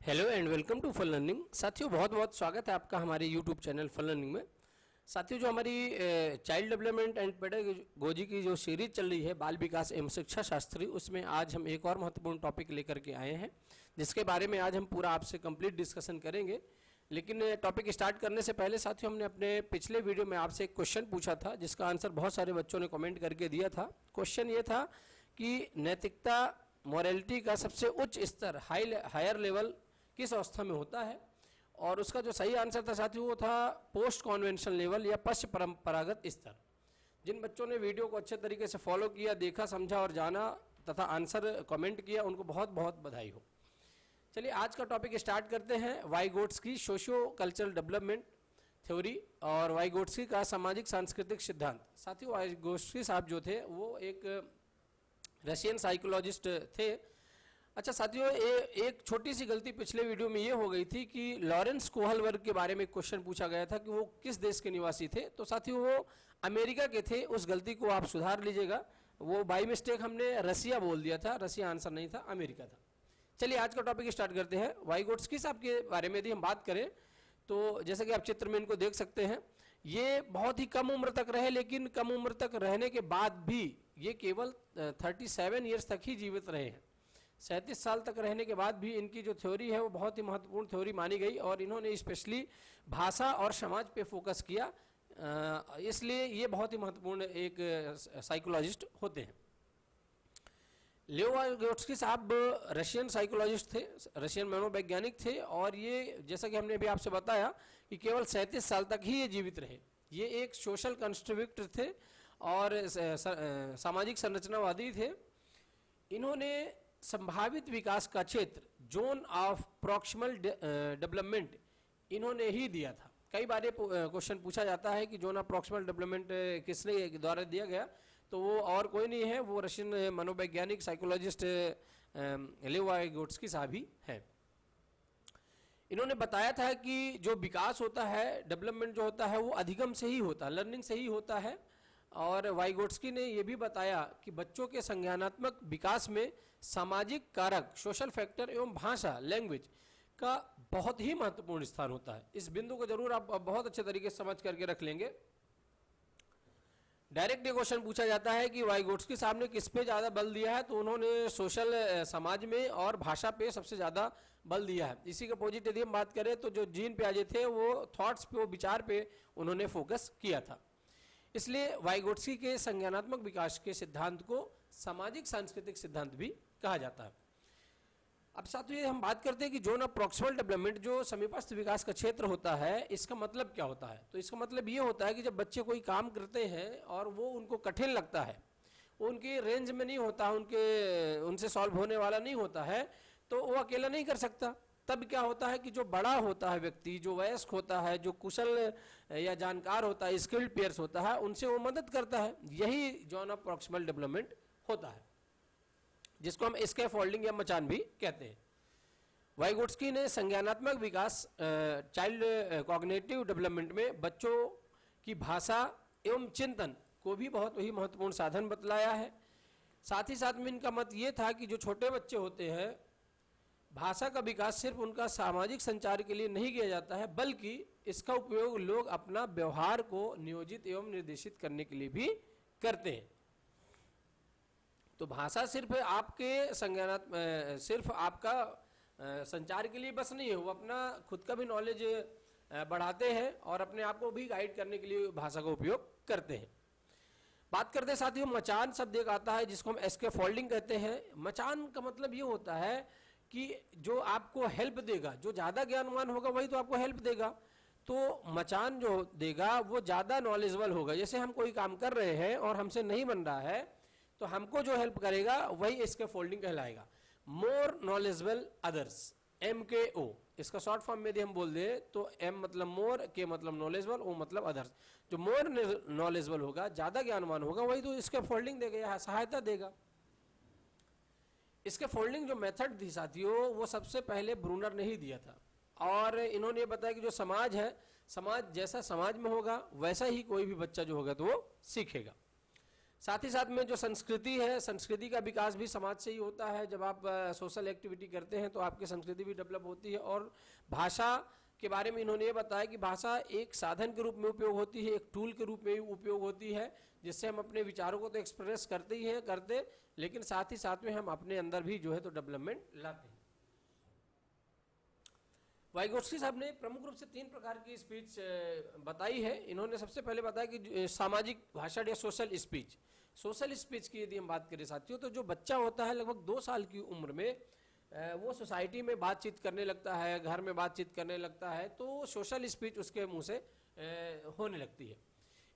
Hello and welcome to fun learning. साथियों बहुत बहुत स्वागत है आपका हमारे यूट्यूब चैनल फन लर्निंग में। साथियों जो हमारी चाइल्ड डेवलपमेंट एंड पेडागोजी की जो सीरीज चल रही है बाल विकास एवं शिक्षा शास्त्री, उसमें आज हम एक और महत्वपूर्ण टॉपिक लेकर के आए हैं जिसके बारे में आज हम पूरा आपसे कंप्लीट डिस्कशन करेंगे। लेकिन टॉपिक स्टार्ट करने से पहले साथियों हमने अपने पिछले वीडियो में आपसे एक क्वेश्चन पूछा था जिसका आंसर बहुत सारे बच्चों ने कमेंट करके दिया था। क्वेश्चन ये था कि नैतिकता मॉरलिटी का सबसे उच्च स्तर हायर लेवल किस अवस्था में होता है, और उसका जो सही आंसर था साथियों वो था पोस्ट कॉन्वेंशन लेवल या पश्च परंपरागत स्तर। जिन बच्चों ने वीडियो को अच्छे तरीके से फॉलो किया, देखा, समझा और जाना तथा आंसर कमेंट किया, उनको बहुत बहुत बधाई हो। चलिए आज का टॉपिक स्टार्ट करते हैं। वाइगोट्स्की सोशियो कल्चरल डेवलपमेंट थ्योरी और वाइगोट्स्की का सामाजिक सांस्कृतिक सिद्धांत। साथियों वाइगोट्स्की साहब जो थे वो एक रशियन साइकोलॉजिस्ट थे। अच्छा साथियों, एक छोटी सी गलती पिछले वीडियो में ये हो गई थी कि लॉरेंस कोहलबर्ग के बारे में क्वेश्चन पूछा गया था कि वो किस देश के निवासी थे। तो साथियों वो अमेरिका के थे। उस गलती को आप सुधार लीजिएगा। वो बाई मिस्टेक हमने रसिया बोल दिया था, रसिया आंसर नहीं था, अमेरिका था। चलिए आज का टॉपिक स्टार्ट करते हैं। वाइगोट्स्की साहब के बारे में यदि हम बात करें तो जैसे कि आप चित्र में इनको देख सकते हैं, ये बहुत ही कम उम्र तक रहे, लेकिन कम उम्र तक रहने के बाद भी ये केवल 37 ईयर्स तक ही जीवित रहे हैं। 37 साल तक रहने के बाद भी इनकी जो थ्योरी है वो बहुत ही महत्वपूर्ण थ्योरी मानी गई और इन्होंने स्पेशली भाषा और समाज पे फोकस किया, इसलिए ये बहुत ही महत्वपूर्ण एक साइकोलॉजिस्ट होते हैं। लियो वाइगोट्स्की साहब रशियन साइकोलॉजिस्ट थे, रशियन मनोवैज्ञानिक थे, और ये जैसा कि हमने अभी आपसे बताया कि केवल 37 साल तक ही ये जीवित रहे। ये एक सोशल कंस्ट्रक्टर थे और सामाजिक संरचनावादी थे। इन्होंने संभावित विकास का क्षेत्र जोन ऑफ प्रॉक्सिमल डेवलपमेंट इन्होंने ही दिया था। कई बार ये क्वेश्चन पूछा जाता है कि जोन ऑफ प्रॉक्सिमल डेवलपमेंट किसने द्वारा दिया गया, तो वो और कोई नहीं है, वो रशियन मनोवैज्ञानिक साइकोलॉजिस्ट लियो वाइगोट्स्की साहब ही हैं। इन्होंने बताया था कि जो विकास होता है, डेवलपमेंट जो होता है वो अधिगम से ही होता है, लर्निंग से ही होता है। और वाइगोट्स्की ने यह भी बताया कि बच्चों के संज्ञानात्मक विकास में सामाजिक कारक, सोशल फैक्टर एवं भाषा, लैंग्वेज का बहुत ही महत्वपूर्ण स्थान होता है। इस बिंदु को जरूर आप बहुत अच्छे तरीके से समझ करके रख लेंगे। डायरेक्ट ये क्वेश्चन पूछा जाता है कि वाइगोट्स्की साहब ने किस पे ज़्यादा बल दिया है, तो उन्होंने सोशल समाज में और भाषा पे सबसे ज़्यादा बल दिया है। इसी के अपोजिट यदि हम बात करें तो जो जीन पियाजे थे वो थॉट्स पे, वो विचार पे उन्होंने फोकस किया था। इसलिए वाइगोट्स्की के संज्ञानात्मक विकास के सिद्धांत को सामाजिक सांस्कृतिक सिद्धांत भी कहा जाता है। अब साथियों हम बात करते हैं कि जोन ऑफ प्रॉक्सिमल डेवलपमेंट, जो समीपस्थ विकास का क्षेत्र होता है, इसका मतलब क्या होता है। तो इसका मतलब ये होता है कि जब बच्चे कोई काम करते हैं और वो उनको कठिन लगता है, वो उनके रेंज में नहीं होता, उनसे सॉल्व होने वाला नहीं होता है, तो वो अकेला नहीं कर सकता। तब क्या होता है कि जो बड़ा होता है व्यक्ति, जो वयस्क होता है, जो कुशल या जानकार होता है, स्किल्ड पेयर्स होता है, उनसे वो मदद करता है। यही जोन ऑफ प्रॉक्सिमल डेवलपमेंट होता है, जिसको हम स्कैफोल्डिंग या मचान भी कहते हैं। वाइगोट्स्की ने संज्ञानात्मक विकास, चाइल्ड कॉग्निटिव डेवलपमेंट में बच्चों की भाषा एवं चिंतन को भी बहुत ही महत्वपूर्ण साधन बतलाया है। साथ ही साथ में इनका मत ये था कि जो छोटे बच्चे होते हैं, भाषा का विकास सिर्फ उनका सामाजिक संचार के लिए नहीं किया जाता है, बल्कि इसका उपयोग लोग अपना व्यवहार को नियोजित एवं निर्देशित करने के लिए भी करते हैं। तो भाषा सिर्फ आपके सिर्फ आपका संचार के लिए बस नहीं है, वो अपना खुद का भी नॉलेज बढ़ाते हैं और अपने आप को भी गाइड करने के लिए भाषा का उपयोग करते हैं। बात करते हैं साथियों, मचान शब्द एक आता है जिसको हम स्कैफोल्डिंग कहते हैं। मचान का मतलब ये होता है कि जो आपको हेल्प देगा, जो ज़्यादा ज्ञानवान होगा वही तो आपको हेल्प देगा। तो मचान जो देगा वो ज़्यादा नॉलेजेबल होगा। जैसे हम कोई काम कर रहे हैं और हमसे नहीं बन रहा है, तो हमको जो हेल्प करेगा वही स्कैफोल्डिंग कहलाएगा। मोर नॉलेजेबल अदर्स, MKO, इसका शॉर्ट फॉर्म में यदि हम बोल दें तो M मतलब मोर, K मतलब नॉलेजेबल, O मतलब अदर्स। जो मोर नॉलेजेबल होगा, ज़्यादा ज्ञानवान होगा, वही तो स्कैफोल्डिंग देगा या सहायता देगा। इसके फोल्डिंग जो मेथड थी साथियों, वो सबसे पहले ब्रूनर ने ही दिया था, और इन्होंने ये बताया कि जो समाज है, समाज जैसा समाज में होगा वैसा ही कोई भी बच्चा जो होगा तो वो सीखेगा। साथ ही साथ में जो संस्कृति है, संस्कृति का विकास भी समाज से ही होता है। जब आप सोशल एक्टिविटी करते हैं तो आपकी संस्कृति भी डेवलप होती है। और भाषा के बारे में इन्होंने ये बताया कि भाषा एक साधन के रूप में उपयोग होती है, एक टूल के रूप में भी उपयोग होती है, जिससे हम अपने विचारों को तो एक्सप्रेस करते ही हैं, लेकिन साथ ही साथ में हम अपने अंदर भी जो है तो डेवलपमेंट लाते हैं। वाइगोत्स्की साहब ने प्रमुख रूप से 3 प्रकार की स्पीच बताई है। इन्होंने सबसे पहले बताया कि सामाजिक भाषण या सोशल स्पीच। सोशल स्पीच की यदि हम बात करें साथियों, तो जो बच्चा होता है लगभग 2 साल की उम्र में वो सोसाइटी में बातचीत करने लगता है, घर में बातचीत करने लगता है, तो सोशल स्पीच उसके मुंह से होने लगती है।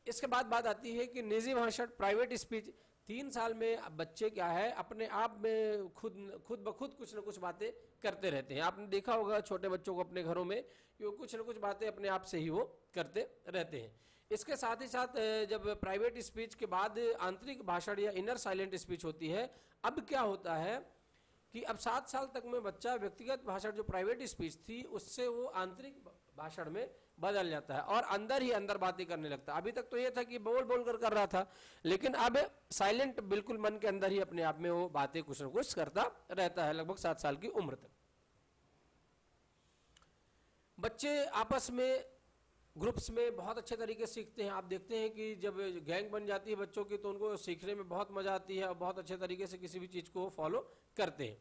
इसके बाद बात आती है कि निजी भाषण, प्राइवेट स्पीच। 3 साल में अब बच्चे क्या है, अपने आप में खुद ब खुद कुछ न कुछ बातें करते रहते हैं। आपने देखा होगा छोटे बच्चों को अपने घरों में कि वो कुछ न कुछ बातें अपने आप से ही वो करते रहते हैं। इसके साथ ही साथ जब प्राइवेट स्पीच के बाद आंतरिक भाषण या इनर साइलेंट स्पीच होती है, अब क्या होता है कि अब 7 साल तक में बच्चा व्यक्तिगत भाषण जो प्राइवेट स्पीच थी उससे वो आंतरिक भाषण में बदल जाता है और अंदर ही अंदर बातें करने लगता है। अभी तक तो ये था कि बोल बोल कर रहा था, लेकिन अब साइलेंट, बिल्कुल मन के अंदर ही अपने आप में वो बातें कुछ न कुछ करता रहता है लगभग 7 साल की उम्र तक। बच्चे आपस में ग्रुप्स में बहुत अच्छे तरीके से सीखते हैं। आप देखते हैं कि जब गैंग बन जाती है बच्चों की तो उनको सीखने में बहुत मजा आती है और बहुत अच्छे तरीके से किसी भी चीज़ को फॉलो करते हैं,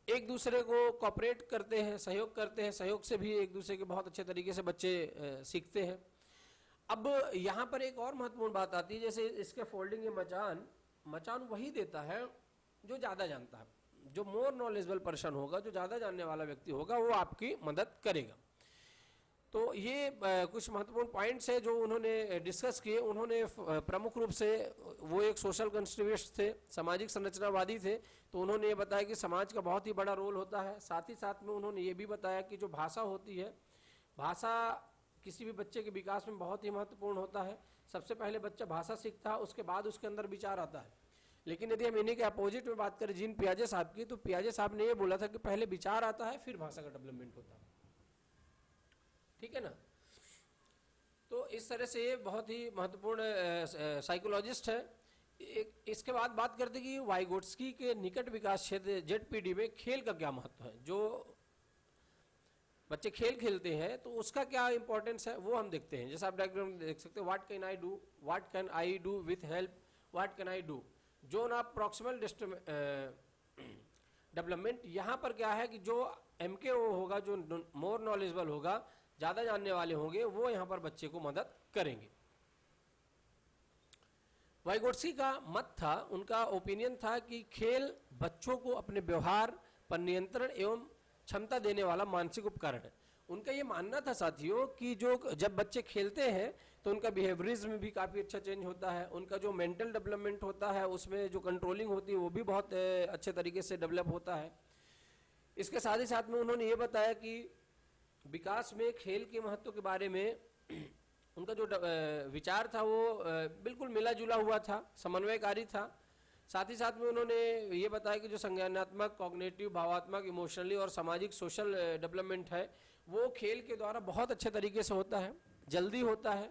एक दूसरे को कोऑपरेट करते हैं, सहयोग करते हैं। सहयोग से भी एक दूसरे के बहुत अच्छे तरीके से बच्चे सीखते हैं। अब यहाँ पर एक और महत्वपूर्ण बात आती है, जैसे इसके फोल्डिंग या मचान वही देता है जो ज़्यादा जानता है। जो मोर नॉलेजेबल पर्सन होगा, जो ज़्यादा जानने वाला व्यक्ति होगा, वो आपकी मदद करेगा। तो ये कुछ महत्वपूर्ण पॉइंट्स है जो उन्होंने डिस्कस किए। उन्होंने प्रमुख रूप से, वो एक सोशल कंस्ट्रक्टिविस्ट थे, सामाजिक संरचनावादी थे, तो उन्होंने ये बताया कि समाज का बहुत ही बड़ा रोल होता है। साथ ही साथ में उन्होंने ये भी बताया कि जो भाषा होती है, भाषा किसी भी बच्चे के विकास में बहुत ही महत्वपूर्ण होता है। सबसे पहले बच्चा भाषा सीखता है, उसके बाद उसके अंदर विचार आता है। लेकिन यदि हम इन्हीं के अपोजिट में बात करें जीन पियाजे साहब की, तो पियाजे साहब ने ये बोला था कि पहले विचार आता है फिर भाषा का डेवलपमेंट होता है। ठीक है ना। तो इस तरह से ये बहुत ही महत्वपूर्ण साइकोलॉजिस्ट है। इसके बाद बात करते कि वाइगोत्स्की के निकट विकास क्षेत्र ZPD में खेल का क्या महत्व है। जो बच्चे खेल खेलते हैं तो उसका क्या इंपॉर्टेंस है वो हम देखते हैं। जैसे आप डायग्राम देख सकते हैं, what can I do with help, what can I do, zone of proximal development. यहाँ पर क्या है कि जो MKO होगा, जो मोर नॉलेजेबल होगा, ज़्यादा जानने वाले होंगे, वो यहाँ पर बच्चे को मदद करेंगे। वाइगोत्स्की का मत था, उनका ओपिनियन था कि खेल बच्चों को अपने व्यवहार पर नियंत्रण एवं क्षमता देने वाला मानसिक उपकरण है। उनका ये मानना था साथियों कि जो जब बच्चे खेलते हैं तो उनका बिहेवियरिज्म भी काफ़ी अच्छा चेंज होता है, उनका जो मेंटल डेवलपमेंट होता है उसमें जो कंट्रोलिंग होती है वो भी बहुत अच्छे तरीके से डेवलप होता है। इसके साथ ही साथ में उन्होंने ये बताया कि विकास में खेल के महत्व के बारे में उनका जो विचार था वो बिल्कुल मिला जुला हुआ था, समन्वयकारी था। साथ ही साथ में उन्होंने ये बताया कि जो संज्ञानात्मक, कॉग्निटिव, भावात्मक, इमोशनली और सामाजिक सोशल डेवलपमेंट है वो खेल के द्वारा बहुत अच्छे तरीके से होता है, जल्दी होता है।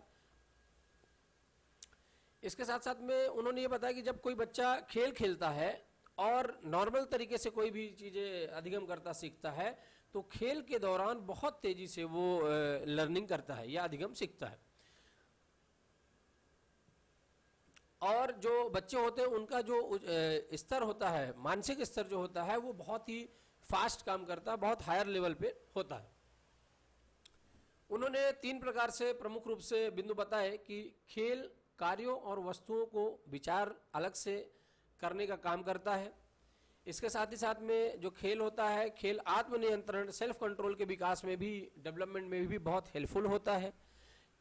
इसके साथ साथ में उन्होंने ये बताया कि जब कोई बच्चा खेल खेलता है और नॉर्मल तरीके से कोई भी चीज़ें अधिगम करता सीखता है तो खेल के दौरान बहुत तेजी से वो लर्निंग करता है या अधिगम सीखता है। और जो बच्चे होते हैं उनका जो स्तर होता है, मानसिक स्तर जो होता है वो बहुत ही फास्ट काम करता है, बहुत हायर लेवल पे होता है। उन्होंने 3 प्रकार से प्रमुख रूप से बिंदु बताए कि खेल कार्यों और वस्तुओं को विचार अलग से करने का काम करता है। इसके साथ ही साथ में जो खेल होता है, खेल आत्मनियंत्रण, सेल्फ कंट्रोल के विकास में भी, डेवलपमेंट में भी बहुत हेल्पफुल होता है।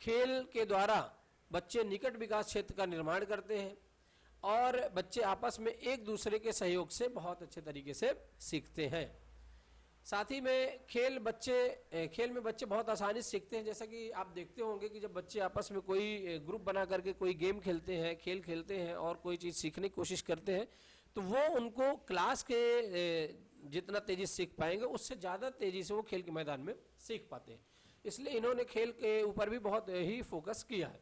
खेल के द्वारा बच्चे निकट विकास क्षेत्र का निर्माण करते हैं और बच्चे आपस में एक दूसरे के सहयोग से बहुत अच्छे तरीके से सीखते हैं। साथ ही में खेल में बच्चे बहुत आसानी से सीखते हैं। जैसा कि आप देखते होंगे कि जब बच्चे आपस में कोई ग्रुप बना करके कोई गेम खेलते हैं, खेल खेलते हैं और कोई चीज़ सीखने की कोशिश करते हैं तो वो उनको क्लास के जितना तेजी से सीख पाएंगे उससे ज़्यादा तेजी से वो खेल के मैदान में सीख पाते हैं। इसलिए इन्होंने खेल के ऊपर भी बहुत ही फोकस किया है।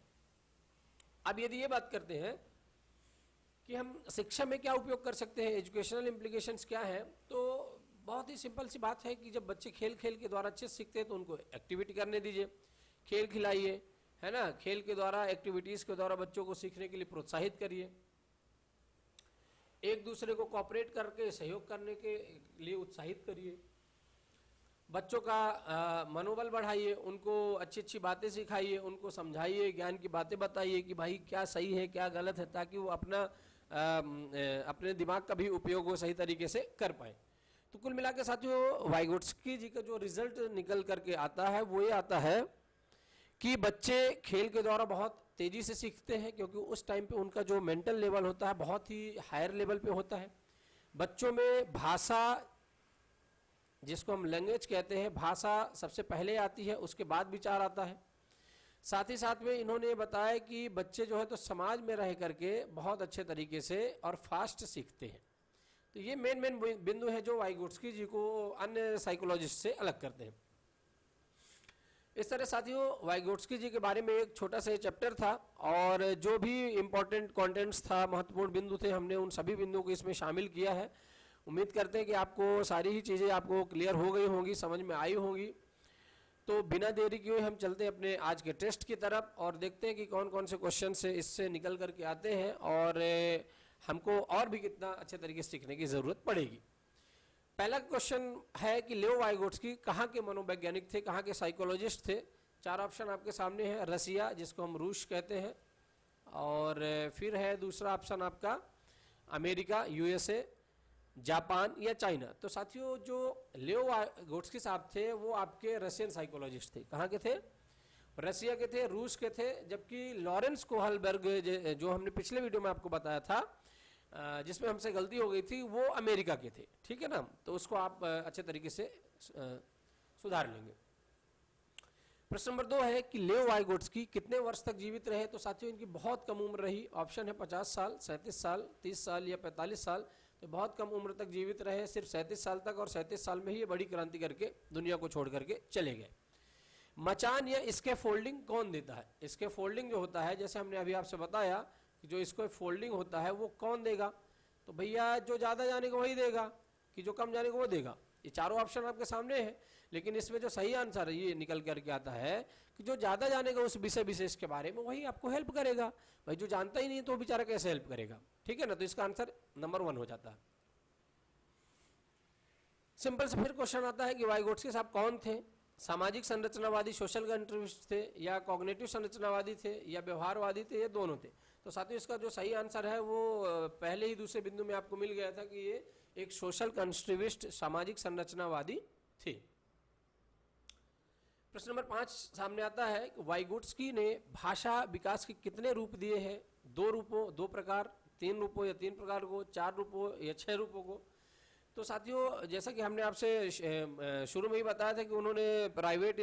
अब यदि ये बात करते हैं कि हम शिक्षा में क्या उपयोग कर सकते हैं, एजुकेशनल इम्प्लीकेशंस क्या है। तो बहुत ही सिंपल सी बात है कि जब बच्चे खेल खेल के द्वारा अच्छे से सीखते हैं तो उनको एक्टिविटी करने दीजिए, खेल खिलाइए, है ना। खेल के द्वारा, एक्टिविटीज़ के द्वारा बच्चों को सीखने के लिए प्रोत्साहित करिए, एक दूसरे को कोऑपरेट करके सहयोग करने के लिए उत्साहित करिए, बच्चों का मनोबल बढ़ाइए, उनको अच्छी अच्छी बातें सिखाइए, उनको समझाइए, ज्ञान की बातें बताइए कि भाई क्या सही है क्या गलत है, ताकि वो अपने दिमाग का भी उपयोग वो सही तरीके से कर पाए। तो कुल मिला के साथियों वाइगोट्स्की जी का जो रिजल्ट निकल करके आता है वो ये आता है कि बच्चे खेल के द्वारा बहुत तेजी से सीखते हैं, क्योंकि उस टाइम पे उनका जो मेंटल लेवल होता है बहुत ही हायर लेवल पे होता है। बच्चों में भाषा, जिसको हम लैंग्वेज कहते हैं, भाषा सबसे पहले आती है, उसके बाद विचार आता है। साथ ही साथ में इन्होंने ये बताया कि बच्चे जो है तो समाज में रह करके बहुत अच्छे तरीके से और फास्ट सीखते हैं। तो ये मेन बिंदु है जो वाइगोट्स्की जी को अन्य साइकोलॉजिस्ट से अलग करते हैं। इस तरह साथियों वाइगोट्स्की जी के बारे में एक छोटा सा चैप्टर था, और जो भी इम्पोर्टेंट कंटेंट्स था, महत्वपूर्ण बिंदु थे, हमने उन सभी बिंदुओं को इसमें शामिल किया है। उम्मीद करते हैं कि आपको सारी ही चीज़ें आपको क्लियर हो गई होंगी, समझ में आई होंगी। तो बिना देरी किए हम चलते हैं अपने आज के टेस्ट की तरफ और देखते हैं कि कौन कौन से क्वेश्चन से इससे निकल करके आते हैं और हमको और भी कितना अच्छे तरीके से सीखने की ज़रूरत पड़ेगी। पहला क्वेश्चन है कि लेओ वाइगोट्स्की कहाँ के मनोवैज्ञानिक थे, कहाँ के साइकोलॉजिस्ट थे। चार ऑप्शन आपके सामने है, रसिया जिसको हम रूस कहते हैं, और फिर है दूसरा ऑप्शन आपका अमेरिका यूएसए, जापान या चाइना। तो साथियों जो लेओ वाइगोट्स्की साहब थे वो आपके रशियन साइकोलॉजिस्ट थे। कहाँ के थे? रसिया के थे, रूस के थे, जबकि लॉरेंस कोहलबर्ग जो हमने पिछले वीडियो में आपको बताया था जिसमें हमसे गलती हो गई थी, वो अमेरिका के थे। ठीक है ना, तो उसको आप अच्छे तरीके से सुधार लेंगे। प्रश्न नंबर 2 है कि लेओ वाइगोट्स्की कितने वर्ष तक जीवित रहे। तो साथियों इनकी बहुत कम उम्र रही। ऑप्शन है 50 साल, 37 साल, 30 साल या 45 साल। तो बहुत कम उम्र तक जीवित रहे, सिर्फ 37 साल तक, और 37 साल में ही ये बड़ी क्रांति करके दुनिया को छोड़ करके चले गए। मचान या इसके फोल्डिंग कौन देता है? इसके फोल्डिंग जो होता है, जैसे हमने अभी आपसे बताया कि जो इसको फोल्डिंग होता है वो कौन देगा? तो भैया जो ज़्यादा जानेगा वही देगा, कि जो कम जानेगा वो देगा। ये चारों ऑप्शन आपके सामने है, लेकिन इसमें जो सही आंसर है ये निकल करके आता है कि जो ज़्यादा जानेगा उस विषय विशेष के बारे में वही आपको हेल्प करेगा। भाई जो जानता ही नहीं तो बेचारा कैसे हेल्प करेगा? ठीक है ना, तो इसका आंसर नंबर 1 हो जाता है। सिंपल से फिर क्वेश्चन आता है कि वाइगोट्स्की साहब कौन थे? सामाजिक संरचनावादी सोशल कंट्रीब्यूशन थे, या कॉग्निटिव संरचनावादी थे, या व्यवहारवादी थे, या दोनों थे? तो साथियों इसका जो सही आंसर है वो पहले ही दूसरे बिंदु में आपको मिल गया था कि ये एक सोशल कंस्ट्रक्टिविस्ट सामाजिक संरचनावादी थे। प्रश्न नंबर 5 सामने आता है कि वाइगोट्स्की ने भाषा विकास के कितने रूप दिए हैं? 2 रूपों, 2 प्रकार, 3 रूपों या 3 प्रकार को, 4 रूपों या 6 रूपों को? तो साथियों जैसा कि हमने आपसे शुरू में ही बताया था कि उन्होंने private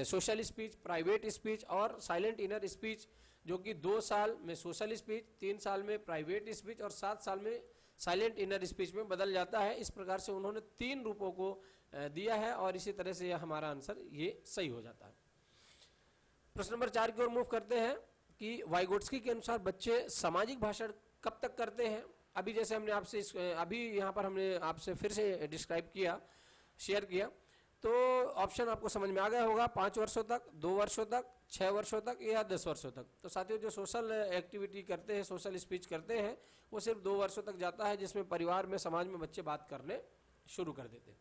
social speech, private speech और साइलेंट इनर स्पीच, जो कि 2 साल में सोशल स्पीच, 3 साल में प्राइवेट स्पीच और 7 साल में साइलेंट इनर स्पीच में बदल जाता है। इस प्रकार से उन्होंने 3 रूपों को दिया है और इसी तरह से हमारा आंसर ये सही हो जाता है। प्रश्न नंबर 4 की ओर मूव करते हैं कि वाइगोट्स्की के अनुसार बच्चे सामाजिक भाषण कब तक करते हैं? अभी जैसे हमने आपसे अभी यहाँ पर हमने आपसे फिर से डिस्क्राइब किया, शेयर किया, तो ऑप्शन आपको समझ में आ गया होगा। 5 वर्षों तक, 2 वर्षों तक, 6 वर्षों तक या 10 वर्षों तक। तो साथियों जो सोशल एक्टिविटी करते हैं, सोशल स्पीच करते हैं, वो सिर्फ 2 वर्षों तक जाता है, जिसमें परिवार में, समाज में बच्चे बात करने शुरू कर देते हैं।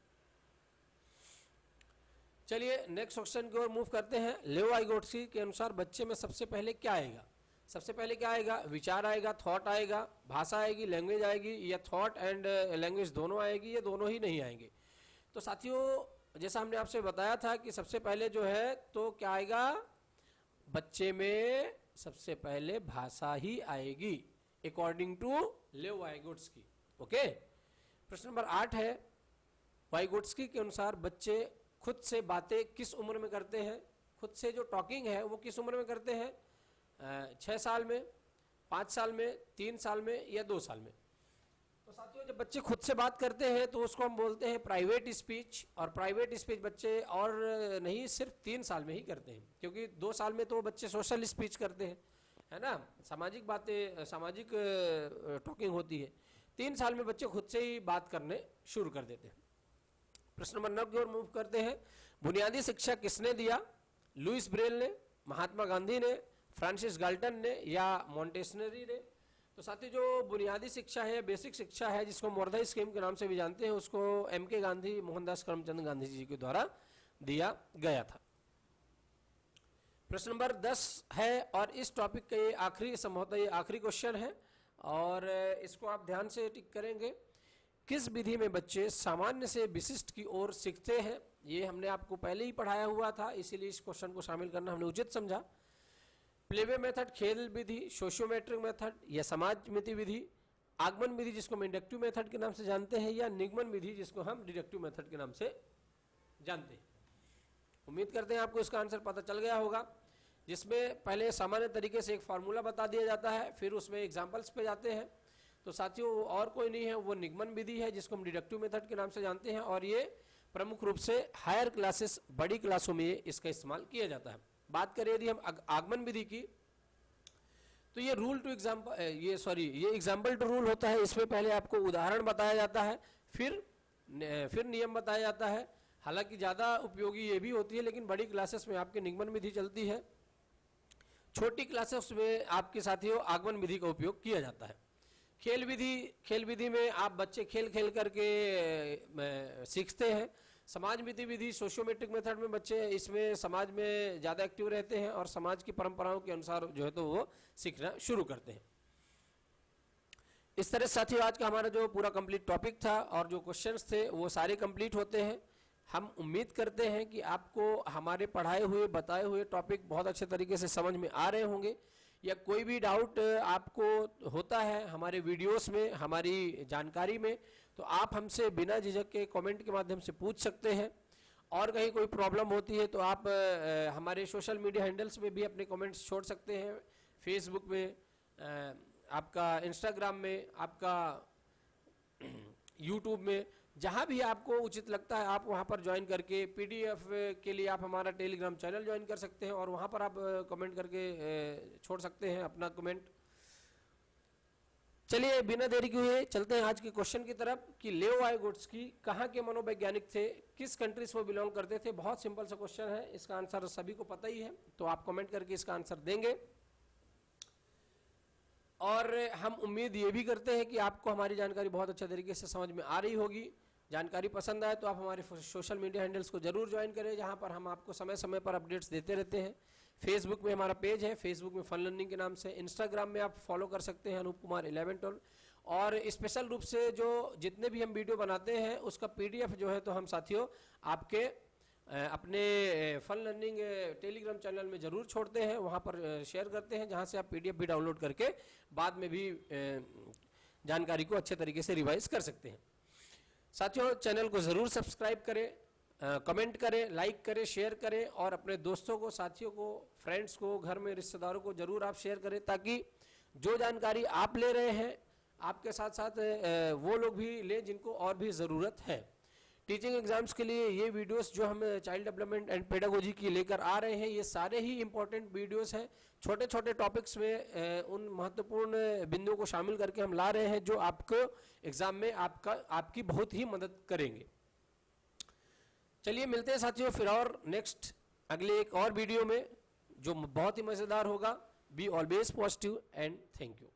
चलिए नेक्स्ट क्वेश्चन की ओर मूव करते हैं। लेओ वाइगोट्स्की के अनुसार बच्चे में सबसे पहले क्या आएगा? सबसे पहले क्या आएगा? विचार आएगा, थॉट आएगा, भाषा आएगी, लैंग्वेज आएगी, या थॉट एंड लैंग्वेज दोनों आएगी, या दोनों ही नहीं आएंगे? तो साथियों जैसा हमने आपसे बताया था कि सबसे पहले जो है तो क्या आएगा? बच्चे में सबसे पहले भाषा ही आएगी अकॉर्डिंग टू लेओ वाइगोट्स्की। ओके। प्रश्न नंबर 8 है, वाइगोट्स्की के अनुसार बच्चे खुद से बातें किस उम्र में करते हैं? खुद से जो टॉकिंग है वो किस उम्र में करते हैं? 6 साल में, 5 साल में, 3 साल में, या 2 साल में? तो साथियों जब बच्चे खुद से बात करते हैं तो उसको हम बोलते हैं प्राइवेट स्पीच, और प्राइवेट स्पीच बच्चे और नहीं सिर्फ 3 साल में ही करते हैं, क्योंकि 2 साल में तो बच्चे सोशल स्पीच करते हैं, है ना, सामाजिक बातें, सामाजिक टॉकिंग होती है। 3 साल में बच्चे खुद से ही बात करने शुरू कर देते हैं। प्रश्न नंबर 9 की ओर मूव करते हैं। बुनियादी शिक्षा किसने दिया? लुइस ब्रेल ने, महात्मा गांधी ने, फ्रांसिस गाल्टन ने या मॉन्टेसनरी ने? तो साथी जो बुनियादी शिक्षा है, बेसिक शिक्षा है, जिसको मोरधाई स्कीम के नाम से भी जानते हैं, उसको M.K. गांधी, मोहनदास करमचंद गांधी जी के द्वारा दिया गया था। प्रश्न नंबर 10 है और इस टॉपिक का ये आखिरी, संभवतः ये आखिरी क्वेश्चन है और इसको आप ध्यान से टिक करेंगे। किस विधि में बच्चे सामान्य से विशिष्ट की ओर सीखते हैं? ये हमने आपको पहले ही पढ़ाया हुआ था, इसीलिए इस क्वेश्चन को शामिल करना हमने उचित समझा। प्लेवे मेथड, खेल विधि, सोशियोमेट्रिक मेथड या समाजमिति विधि, आगमन विधि जिसको हम इंडक्टिव मेथड के नाम से जानते हैं, या निगमन विधि जिसको हम डिडक्टिव मेथड के नाम से जानते हैं। उम्मीद करते हैं आपको इसका आंसर पता चल गया होगा, जिसमें पहले सामान्य तरीके से एक फार्मूला बता दिया जाता है, फिर उसमें एग्जाम्पल्स पे जाते हैं। तो साथियों और कोई नहीं है, वो निगमन विधि है जिसको हम डिडक्टिव मेथड के नाम से जानते हैं, और ये प्रमुख रूप से हायर क्लासेस, बड़ी क्लासों में इसका इस्तेमाल किया जाता है। बात करें यदि हम आगमन विधि की, तो ये रूल टू एग्जाम्पल, ये एग्जाम्पल टू रूल होता है। इसमें पहले आपको उदाहरण बताया जाता है, फिर नियम बताया जाता है। हालांकि ज़्यादा उपयोगी ये भी होती है, लेकिन बड़ी क्लासेस में आपके निगमन विधि चलती है, छोटी क्लासेस में आपके साथियों आगमन विधि का उपयोग किया जाता है। खेल विधि में आप बच्चे खेल खेल करके सीखते हैं। समाजमिति विधि, सोशियोमेट्रिक मेथड में बच्चे इसमें समाज में ज़्यादा एक्टिव रहते हैं और समाज की परंपराओं के अनुसार जो है तो वो सीखना शुरू करते हैं। इस तरह साथियों आज का हमारा जो पूरा कंप्लीट टॉपिक था और जो क्वेश्चंस थे वो सारे कंप्लीट होते हैं। हम उम्मीद करते हैं कि आपको हमारे पढ़ाए हुए, बताए हुए टॉपिक बहुत अच्छे तरीके से समझ में आ रहे होंगे, या कोई भी डाउट आपको होता है हमारे वीडियोस में, हमारी जानकारी में, तो आप हमसे बिना झिझक के कमेंट के माध्यम से पूछ सकते हैं। और कहीं कोई प्रॉब्लम होती है तो आप हमारे सोशल मीडिया हैंडल्स में भी अपने कमेंट्स छोड़ सकते हैं, फेसबुक में, आपका इंस्टाग्राम में, आपका यूट्यूब में, जहाँ भी आपको उचित लगता है आप वहाँ पर ज्वाइन करके PDF के लिए आप हमारा टेलीग्राम चैनल ज्वाइन कर सकते हैं और वहाँ पर आप कमेंट करके छोड़ सकते हैं अपना कमेंट। चलिए बिना देरी के हुए चलते हैं आज के क्वेश्चन की तरफ कि लेओ वाइगोट्स्की कहाँ के मनोवैज्ञानिक थे, किस कंट्री से वो बिलोंग करते थे। बहुत सिंपल सा क्वेश्चन है, इसका आंसर सभी को पता ही है, तो आप कमेंट करके इसका आंसर देंगे। और हम उम्मीद ये भी करते हैं कि आपको हमारी जानकारी बहुत अच्छे तरीके से समझ में आ रही होगी। जानकारी पसंद आए तो आप हमारे सोशल मीडिया हैंडल्स को जरूर ज्वाइन करें, जहां पर हम आपको समय समय पर अपडेट्स देते रहते हैं। फेसबुक में हमारा पेज है, फेसबुक में फन लर्निंग के नाम से। इंस्टाग्राम में आप फॉलो कर सकते हैं अनूप कुमार 1112। और स्पेशल रूप से जो जितने भी हम वीडियो बनाते हैं उसका PDF जो है तो हम साथियों आपके अपने फन लर्निंग टेलीग्राम चैनल में ज़रूर छोड़ते हैं, वहाँ पर शेयर करते हैं, जहाँ से आप PDF भी डाउनलोड करके बाद में भी जानकारी को अच्छे तरीके से रिवाइज कर सकते हैं। साथियों चैनल को ज़रूर सब्सक्राइब करें, कमेंट करें, लाइक करें, शेयर करें और अपने दोस्तों को, साथियों को, फ्रेंड्स को, घर में रिश्तेदारों को ज़रूर आप शेयर करें, ताकि जो जानकारी आप ले रहे हैं आपके साथ साथ वो लोग भी लें जिनको और भी ज़रूरत है। टीचिंग एग्जाम्स के लिए ये वीडियोस जो हम चाइल्ड डेवलपमेंट एंड पेडागोजी की लेकर आ रहे हैं, ये सारे ही इंपॉर्टेंट वीडियोस हैं। छोटे छोटे टॉपिक्स में उन महत्वपूर्ण बिंदुओं को शामिल करके हम ला रहे हैं जो आपको एग्जाम में आपकी बहुत ही मदद करेंगे। चलिए मिलते हैं साथियों फिर और नेक्स्ट अगले एक और वीडियो में जो बहुत ही मज़ेदार होगा। Be always positive and thank you.